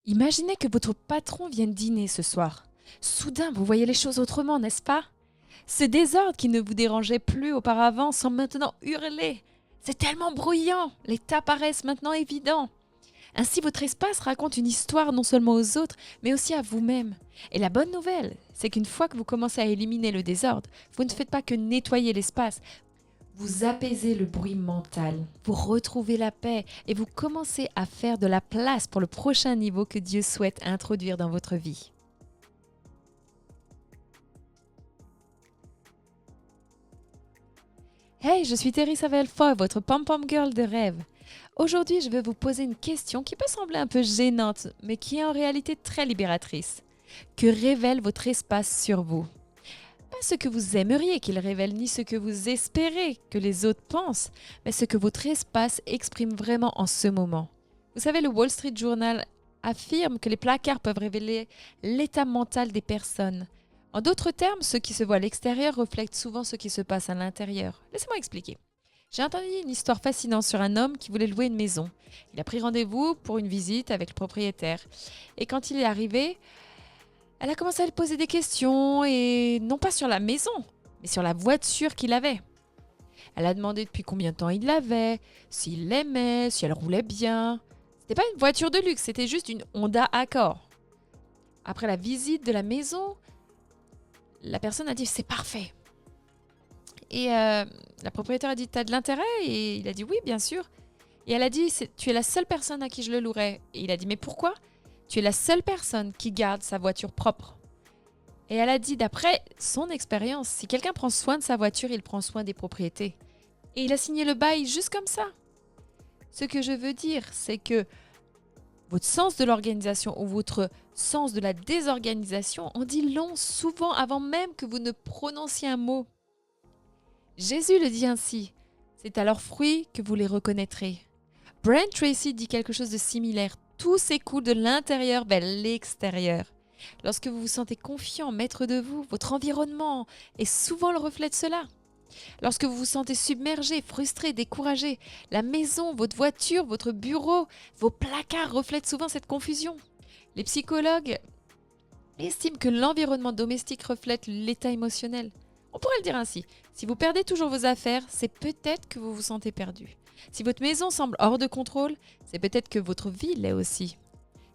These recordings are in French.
Imaginez que votre patron vienne dîner ce soir. Soudain, vous voyez les choses autrement, n'est-ce pas? Ce désordre qui ne vous dérangeait plus auparavant semble maintenant hurler. C'est tellement bruyant, les tas paraissent maintenant évidents. Ainsi, votre espace raconte une histoire non seulement aux autres, mais aussi à vous-même. Et la bonne nouvelle, c'est qu'une fois que vous commencez à éliminer le désordre, vous ne faites pas que nettoyer l'espace, vous apaisez le bruit mental, vous retrouvez la paix et vous commencez à faire de la place pour le prochain niveau que Dieu souhaite introduire dans votre vie. Hey, je suis Terry Savelfoy, votre pom-pom girl de rêve. Aujourd'hui, je vais vous poser une question qui peut sembler un peu gênante, mais qui est en réalité très libératrice. Que révèle votre espace sur vous? Pas ce que vous aimeriez qu'il révèle, ni ce que vous espérez que les autres pensent, mais ce que votre espace exprime vraiment en ce moment. Vous savez, le Wall Street Journal affirme que les placards peuvent révéler l'état mental des personnes. En d'autres termes, ce qui se voit à l'extérieur reflète souvent ce qui se passe à l'intérieur. Laissez-moi expliquer. J'ai entendu une histoire fascinante sur un homme qui voulait louer une maison. Il a pris rendez-vous pour une visite avec le propriétaire. Et quand il est arrivé, elle a commencé à lui poser des questions, et non pas sur la maison, mais sur la voiture qu'il avait. Elle a demandé depuis combien de temps il l'avait, s'il l'aimait, si elle roulait bien. C'était pas une voiture de luxe, c'était juste une Honda Accord. Après la visite de la maison, la personne a dit « c'est parfait ». Et la propriétaire a dit « t'as de l'intérêt ?» Et il a dit « oui, bien sûr ». Et elle a dit « tu es la seule personne à qui je le louerai ». Et il a dit « mais pourquoi ? Tu es la seule personne qui garde sa voiture propre. » Et elle a dit d'après son expérience, si quelqu'un prend soin de sa voiture, il prend soin des propriétés. Et il a signé le bail juste comme ça. Ce que je veux dire, c'est que votre sens de l'organisation ou votre sens de la désorganisation en dit long souvent avant même que vous ne prononciez un mot. Jésus le dit ainsi, c'est à leurs fruits que vous les reconnaîtrez. Brian Tracy dit quelque chose de similaire, tout s'écoule de l'intérieur vers l'extérieur. Lorsque vous vous sentez confiant, maître de vous, votre environnement est souvent le reflet de cela. Lorsque vous vous sentez submergé, frustré, découragé, la maison, votre voiture, votre bureau, vos placards reflètent souvent cette confusion. Les psychologues estiment que l'environnement domestique reflète l'état émotionnel. On pourrait le dire ainsi, si vous perdez toujours vos affaires, c'est peut-être que vous vous sentez perdu. Si votre maison semble hors de contrôle, c'est peut-être que votre vie l'est aussi.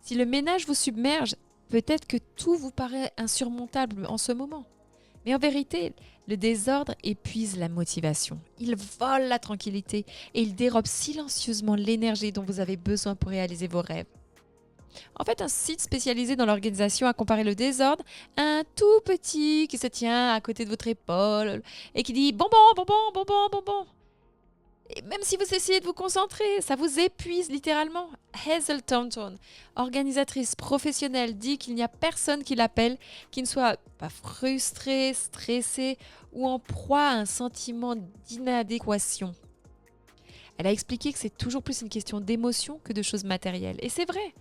Si le ménage vous submerge, peut-être que tout vous paraît insurmontable en ce moment. Mais en vérité, le désordre épuise la motivation. Il vole la tranquillité et il dérobe silencieusement l'énergie dont vous avez besoin pour réaliser vos rêves. En fait, un site spécialisé dans l'organisation a comparé le désordre à un tout petit qui se tient à côté de votre épaule et qui dit « bonbon, bonbon, bonbon, bonbon ». Et même si vous essayez de vous concentrer, ça vous épuise littéralement. Hazel Thornton, organisatrice professionnelle, dit qu'il n'y a personne qui l'appelle qui ne soit pas frustré, stressé ou en proie à un sentiment d'inadéquation. Elle a expliqué que c'est toujours plus une question d'émotion que de choses matérielles. Et c'est vrai,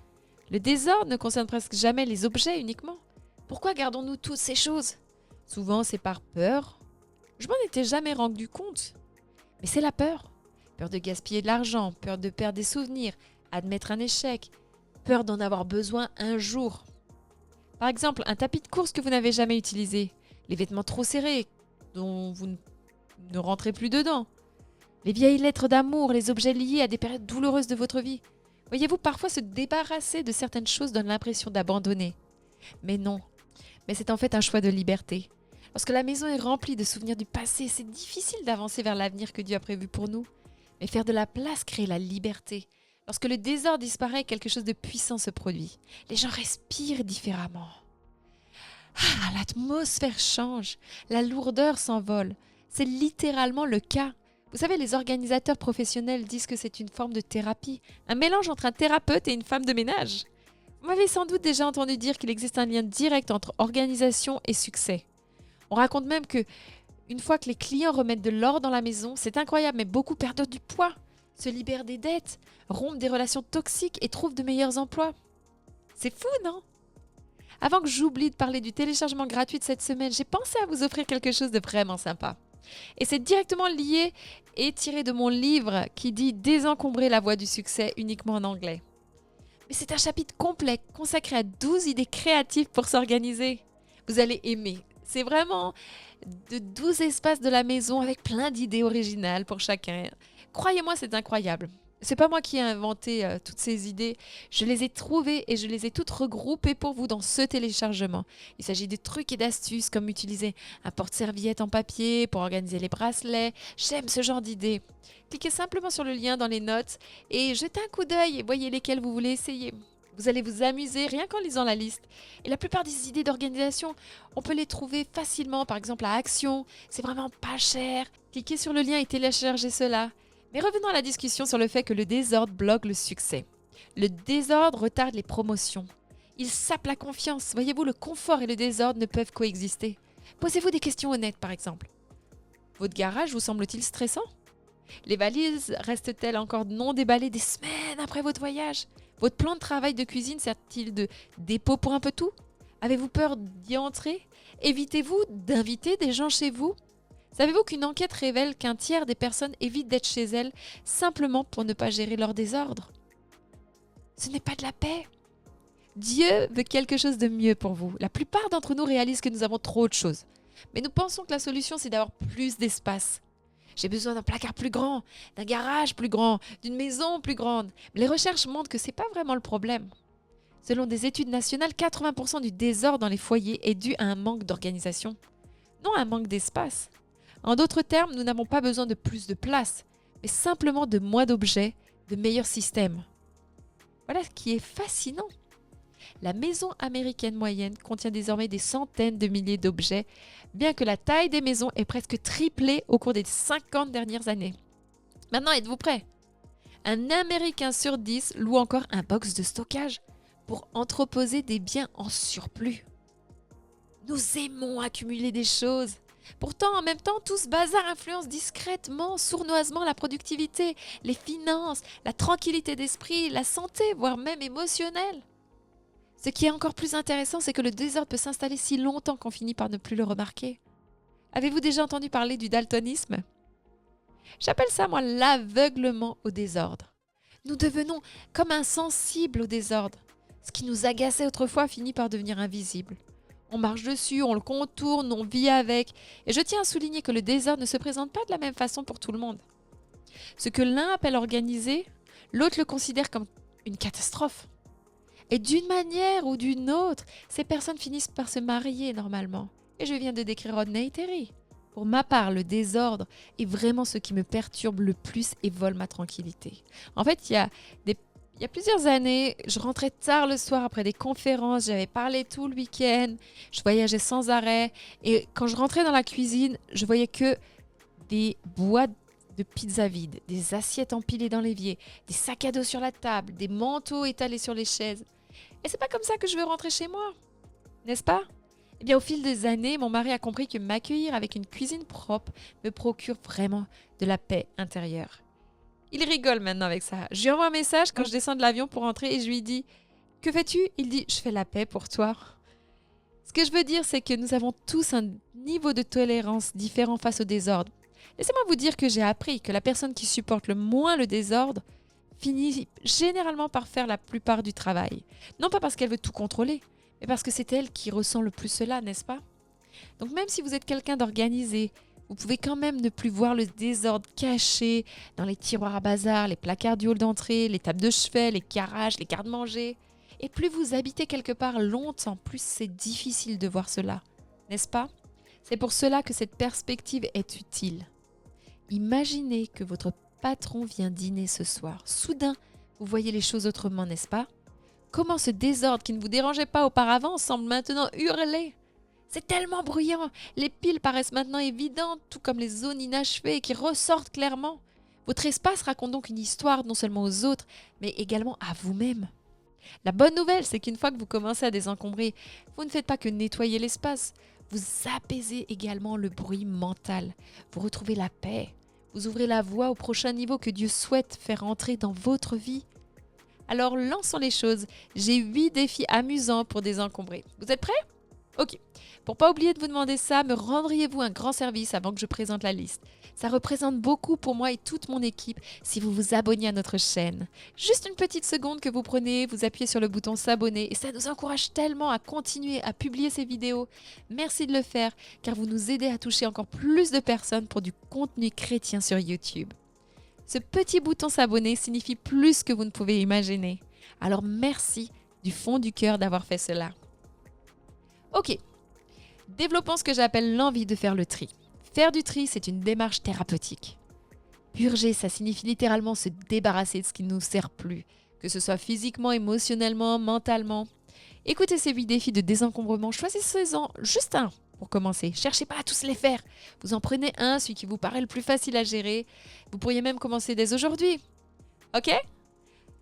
le désordre ne concerne presque jamais les objets uniquement. Pourquoi gardons-nous toutes ces choses ? Souvent, c'est par peur. Je m'en étais jamais rendu compte. Mais c'est la peur. Peur de gaspiller de l'argent, peur de perdre des souvenirs, admettre un échec, peur d'en avoir besoin un jour. Par exemple, un tapis de course que vous n'avez jamais utilisé, les vêtements trop serrés dont vous ne rentrez plus dedans, les vieilles lettres d'amour, les objets liés à des périodes douloureuses de votre vie. Voyez-vous, parfois se débarrasser de certaines choses donne l'impression d'abandonner. Mais non, mais c'est en fait un choix de liberté. Lorsque la maison est remplie de souvenirs du passé, c'est difficile d'avancer vers l'avenir que Dieu a prévu pour nous. Mais faire de la place crée la liberté. Lorsque le désordre disparaît, quelque chose de puissant se produit. Les gens respirent différemment. L'atmosphère change, la lourdeur s'envole. C'est littéralement le cas. Vous savez, les organisateurs professionnels disent que c'est une forme de thérapie, un mélange entre un thérapeute et une femme de ménage. Vous m'avez sans doute déjà entendu dire qu'il existe un lien direct entre organisation et succès. On raconte même que une fois que les clients remettent de l'ordre dans la maison, c'est incroyable, mais beaucoup perdent du poids, se libèrent des dettes, rompent des relations toxiques et trouvent de meilleurs emplois. C'est fou, non ? Avant que j'oublie de parler du téléchargement gratuit de cette semaine, j'ai pensé à vous offrir quelque chose de vraiment sympa. Et c'est directement lié et tiré de mon livre qui dit « Désencombrer la voie du succès uniquement en anglais ». Mais c'est un chapitre complet consacré à 12 idées créatives pour s'organiser. Vous allez aimer. C'est vraiment de 12 espaces de la maison avec plein d'idées originales pour chacun. Croyez-moi, c'est incroyable. C'est pas moi qui ai inventé toutes ces idées. Je les ai trouvées et je les ai toutes regroupées pour vous dans ce téléchargement. Il s'agit de trucs et d'astuces comme utiliser un porte-serviette en papier pour organiser les bracelets. J'aime ce genre d'idées. Cliquez simplement sur le lien dans les notes et jetez un coup d'œil et voyez lesquelles vous voulez essayer. Vous allez vous amuser rien qu'en lisant la liste. Et la plupart des idées d'organisation, on peut les trouver facilement, par exemple à Action. C'est vraiment pas cher. Cliquez sur le lien et téléchargez cela. Mais revenons à la discussion sur le fait que le désordre bloque le succès. Le désordre retarde les promotions. Il sape la confiance. Voyez-vous, le confort et le désordre ne peuvent coexister. Posez-vous des questions honnêtes, par exemple. Votre garage vous semble-t-il stressant? Les valises restent-elles encore non déballées des semaines après votre voyage? Votre plan de travail de cuisine sert-il de dépôt pour un peu tout? Avez-vous peur d'y entrer? Évitez-vous d'inviter des gens chez vous? Savez-vous qu'une enquête révèle qu'un tiers des personnes évitent d'être chez elles simplement pour ne pas gérer leur désordre? Ce n'est pas de la paix. Dieu veut quelque chose de mieux pour vous. La plupart d'entre nous réalisent que nous avons trop de choses. Mais nous pensons que la solution, c'est d'avoir plus d'espace. J'ai besoin d'un placard plus grand, d'un garage plus grand, d'une maison plus grande. Mais les recherches montrent que ce n'est pas vraiment le problème. Selon des études nationales, 80% du désordre dans les foyers est dû à un manque d'organisation, non à un manque d'espace. En d'autres termes, nous n'avons pas besoin de plus de place, mais simplement de moins d'objets, de meilleurs systèmes. Voilà ce qui est fascinant. La maison américaine moyenne contient désormais des centaines de milliers d'objets, bien que la taille des maisons ait presque triplé au cours des 50 dernières années. Maintenant, êtes-vous prêts? Un Américain sur 10 loue encore un box de stockage pour entreposer des biens en surplus. Nous aimons accumuler des choses. Pourtant, en même temps, tout ce bazar influence discrètement, sournoisement la productivité, les finances, la tranquillité d'esprit, la santé, voire même émotionnelle. Ce qui est encore plus intéressant, c'est que le désordre peut s'installer si longtemps qu'on finit par ne plus le remarquer. Avez-vous déjà entendu parler du daltonisme? J'appelle ça, moi, l'aveuglement au désordre. Nous devenons comme insensibles au désordre. Ce qui nous agaçait autrefois finit par devenir invisible. On marche dessus, on le contourne, on vit avec. Et je tiens à souligner que le désordre ne se présente pas de la même façon pour tout le monde. Ce que l'un appelle organisé, l'autre le considère comme une catastrophe. Et d'une manière ou d'une autre, ces personnes finissent par se marier normalement. Et je viens de décrire Rodney et Terry. Pour ma part, le désordre est vraiment ce qui me perturbe le plus et vole ma tranquillité. En fait, il y a plusieurs années, je rentrais tard le soir après des conférences, j'avais parlé tout le week-end, je voyageais sans arrêt. Et quand je rentrais dans la cuisine, je voyais que des boîtes de pizza vides, des assiettes empilées dans l'évier, des sacs à dos sur la table, des manteaux étalés sur les chaises. Et c'est pas comme ça que je veux rentrer chez moi, n'est-ce pas? Eh bien, au fil des années, mon mari a compris que m'accueillir avec une cuisine propre me procure vraiment de la paix intérieure. Il rigole maintenant avec ça. Je lui envoie un message quand je descends de l'avion pour rentrer et je lui dis « Que fais-tu » Il dit « Je fais la paix pour toi ». Ce que je veux dire, c'est que nous avons tous un niveau de tolérance différent face au désordre. Laissez-moi vous dire que j'ai appris que la personne qui supporte le moins le désordre finit généralement par faire la plupart du travail. Non pas parce qu'elle veut tout contrôler, mais parce que c'est elle qui ressent le plus cela, n'est-ce pas? Donc même si vous êtes quelqu'un d'organisé, vous pouvez quand même ne plus voir le désordre caché dans les tiroirs à bazar, les placards du hall d'entrée, les tables de chevet, les garages, les garde-manger. Et plus vous habitez quelque part longtemps, plus c'est difficile de voir cela, n'est-ce pas? C'est pour cela que cette perspective est utile. Imaginez que votre patron vient dîner ce soir. Soudain, vous voyez les choses autrement, n'est-ce pas? Comment ce désordre qui ne vous dérangeait pas auparavant semble maintenant hurler? C'est tellement bruyant, les piles paraissent maintenant évidentes, tout comme les zones inachevées qui ressortent clairement. Votre espace raconte donc une histoire non seulement aux autres, mais également à vous-même. La bonne nouvelle, c'est qu'une fois que vous commencez à désencombrer, vous ne faites pas que nettoyer l'espace, vous apaisez également le bruit mental, vous retrouvez la paix, vous ouvrez la voie au prochain niveau que Dieu souhaite faire entrer dans votre vie. Alors lançons les choses, j'ai 8 défis amusants pour désencombrer. Vous êtes prêts? Ok, pour pas oublier de vous demander ça, me rendriez-vous un grand service avant que je présente la liste? Ça représente beaucoup pour moi et toute mon équipe si vous vous abonniez à notre chaîne. Juste une petite seconde que vous prenez, vous appuyez sur le bouton s'abonner et ça nous encourage tellement à continuer à publier ces vidéos. Merci de le faire car vous nous aidez à toucher encore plus de personnes pour du contenu chrétien sur YouTube. Ce petit bouton s'abonner signifie plus que vous ne pouvez imaginer. Alors merci du fond du cœur d'avoir fait cela. Ok, développons ce que j'appelle l'envie de faire le tri. Faire du tri, c'est une démarche thérapeutique. Purger, ça signifie littéralement se débarrasser de ce qui ne nous sert plus, que ce soit physiquement, émotionnellement, mentalement. Écoutez ces 8 défis de désencombrement, choisissez-en juste un pour commencer. Cherchez pas à tous les faire. Vous en prenez un, celui qui vous paraît le plus facile à gérer. Vous pourriez même commencer dès aujourd'hui. Ok?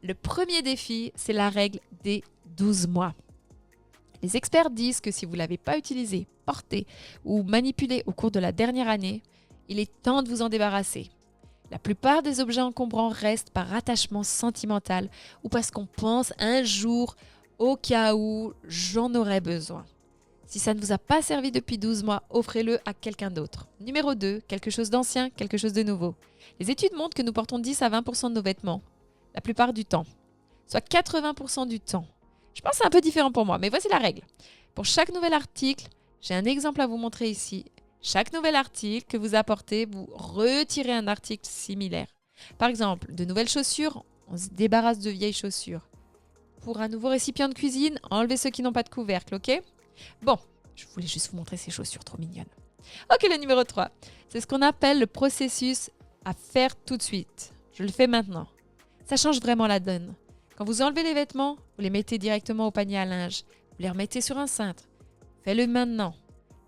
Le premier défi, c'est la règle des 12 mois. Les experts disent que si vous ne l'avez pas utilisé, porté ou manipulé au cours de la dernière année, il est temps de vous en débarrasser. La plupart des objets encombrants restent par attachement sentimental ou parce qu'on pense un jour, au cas où j'en aurais besoin. Si ça ne vous a pas servi depuis 12 mois, offrez-le à quelqu'un d'autre. Numéro 2, quelque chose d'ancien, quelque chose de nouveau. Les études montrent que nous portons 10 à 20% de nos vêtements, la plupart du temps, soit 80% du temps. Je pense que c'est un peu différent pour moi, mais voici la règle. Pour chaque nouvel article, j'ai un exemple à vous montrer ici. Chaque nouvel article que vous apportez, vous retirez un article similaire. Par exemple, de nouvelles chaussures, on se débarrasse de vieilles chaussures. Pour un nouveau récipient de cuisine, enlevez ceux qui n'ont pas de couvercle, ok? Bon, je voulais juste vous montrer ces chaussures trop mignonnes. Ok, le numéro 3, c'est ce qu'on appelle le processus à faire tout de suite. Je le fais maintenant. Ça change vraiment la donne. Quand vous enlevez les vêtements, vous les mettez directement au panier à linge. Vous les remettez sur un cintre. Faites-le maintenant.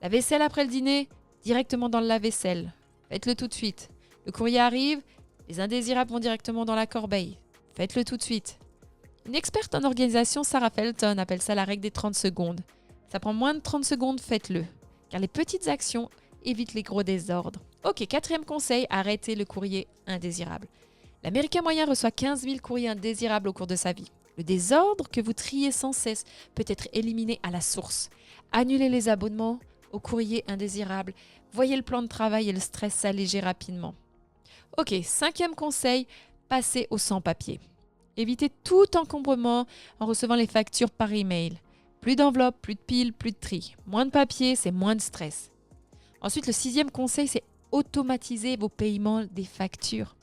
La vaisselle après le dîner, directement dans le lave-vaisselle. Faites-le tout de suite. Le courrier arrive, les indésirables vont directement dans la corbeille. Faites-le tout de suite. Une experte en organisation, Sarah Felton, appelle ça la règle des 30 secondes. Ça prend moins de 30 secondes, faites-le. Car les petites actions évitent les gros désordres. Ok, 4e conseil, arrêtez le courrier indésirable. L'Américain moyen reçoit 15 000 courriers indésirables au cours de sa vie. Le désordre que vous triez sans cesse peut être éliminé à la source. Annulez les abonnements aux courriers indésirables. Voyez le plan de travail et le stress s'alléger rapidement. Ok, 5e conseil, passez au sans-papier. Évitez tout encombrement en recevant les factures par email. Plus d'enveloppes, plus de piles, plus de tri. Moins de papier, c'est moins de stress. Ensuite, le 6e conseil, c'est automatiser vos paiements des factures.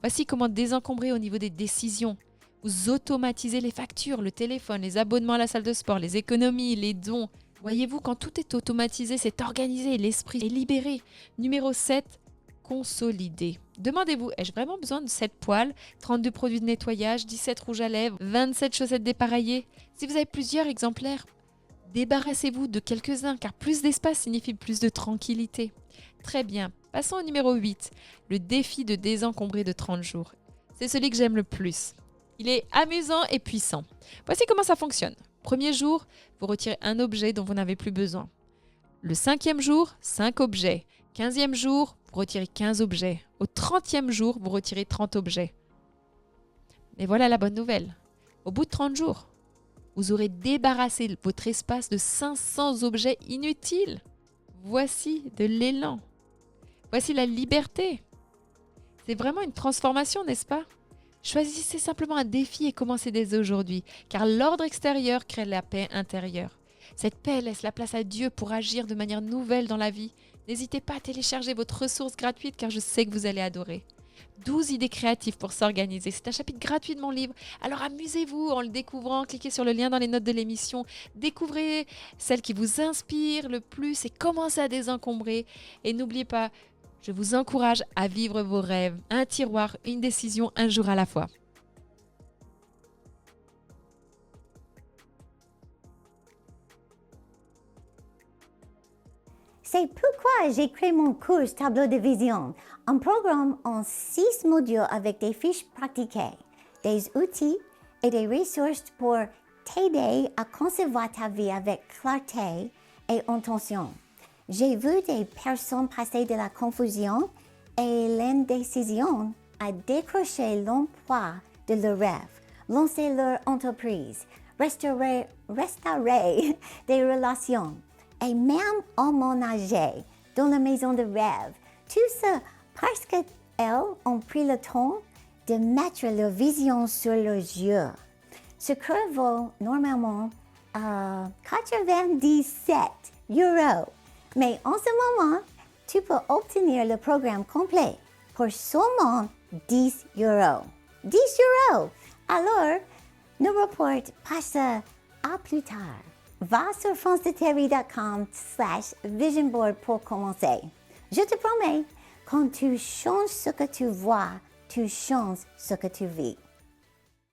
Voici comment désencombrer au niveau des décisions. Vous automatisez les factures, le téléphone, les abonnements à la salle de sport, les économies, les dons. Voyez-vous, quand tout est automatisé, c'est organisé, l'esprit est libéré. Numéro 7, consolider. Demandez-vous, ai-je vraiment besoin de 7 poêles, 32 produits de nettoyage, 17 rouges à lèvres, 27 chaussettes dépareillées? Si vous avez plusieurs exemplaires, débarrassez-vous de quelques-uns car plus d'espace signifie plus de tranquillité. Très bien. Passons au numéro 8, le défi de désencombrer de 30 jours. C'est celui que j'aime le plus. Il est amusant et puissant. Voici comment ça fonctionne. Premier jour, vous retirez un objet dont vous n'avez plus besoin. Le 5e jour, 5 objets. 15e jour, vous retirez 15 objets. Au 30e jour, vous retirez 30 objets. Mais voilà la bonne nouvelle. Au bout de 30 jours, vous aurez débarrassé votre espace de 500 objets inutiles. Voici de l'élan. Voici la liberté. C'est vraiment une transformation, n'est-ce pas? Choisissez simplement un défi et commencez dès aujourd'hui, car l'ordre extérieur crée la paix intérieure. Cette paix laisse la place à Dieu pour agir de manière nouvelle dans la vie. N'hésitez pas à télécharger votre ressource gratuite, car je sais que vous allez adorer. 12 idées créatives pour s'organiser. C'est un chapitre gratuit de mon livre. Alors amusez-vous en le découvrant. Cliquez sur le lien dans les notes de l'émission. Découvrez celles qui vous inspirent le plus et commencez à désencombrer. Et n'oubliez pas, je vous encourage à vivre vos rêves. Un tiroir, une décision, un jour à la fois. C'est pourquoi j'ai créé mon cours Tableau de vision, un programme en 6 modules avec des fiches pratiquées, des outils et des ressources pour t'aider à concevoir ta vie avec clarté et intention. J'ai vu des personnes passer de la confusion et l'indécision à décrocher l'emploi de leur rêve, lancer leur entreprise, restaurer des relations, et même emménager dans la maison de rêve. Tout ça parce qu'elles ont pris le temps de mettre leur vision sur leurs yeux. Ce cours vaut normalement 97 €. Mais en ce moment, tu peux obtenir le programme complet pour seulement 10 €. 10 €! Alors, nos reports passent à plus tard. Va sur francedeterry.com/visionboard pour commencer. Je te promets, quand tu changes ce que tu vois, tu changes ce que tu vis.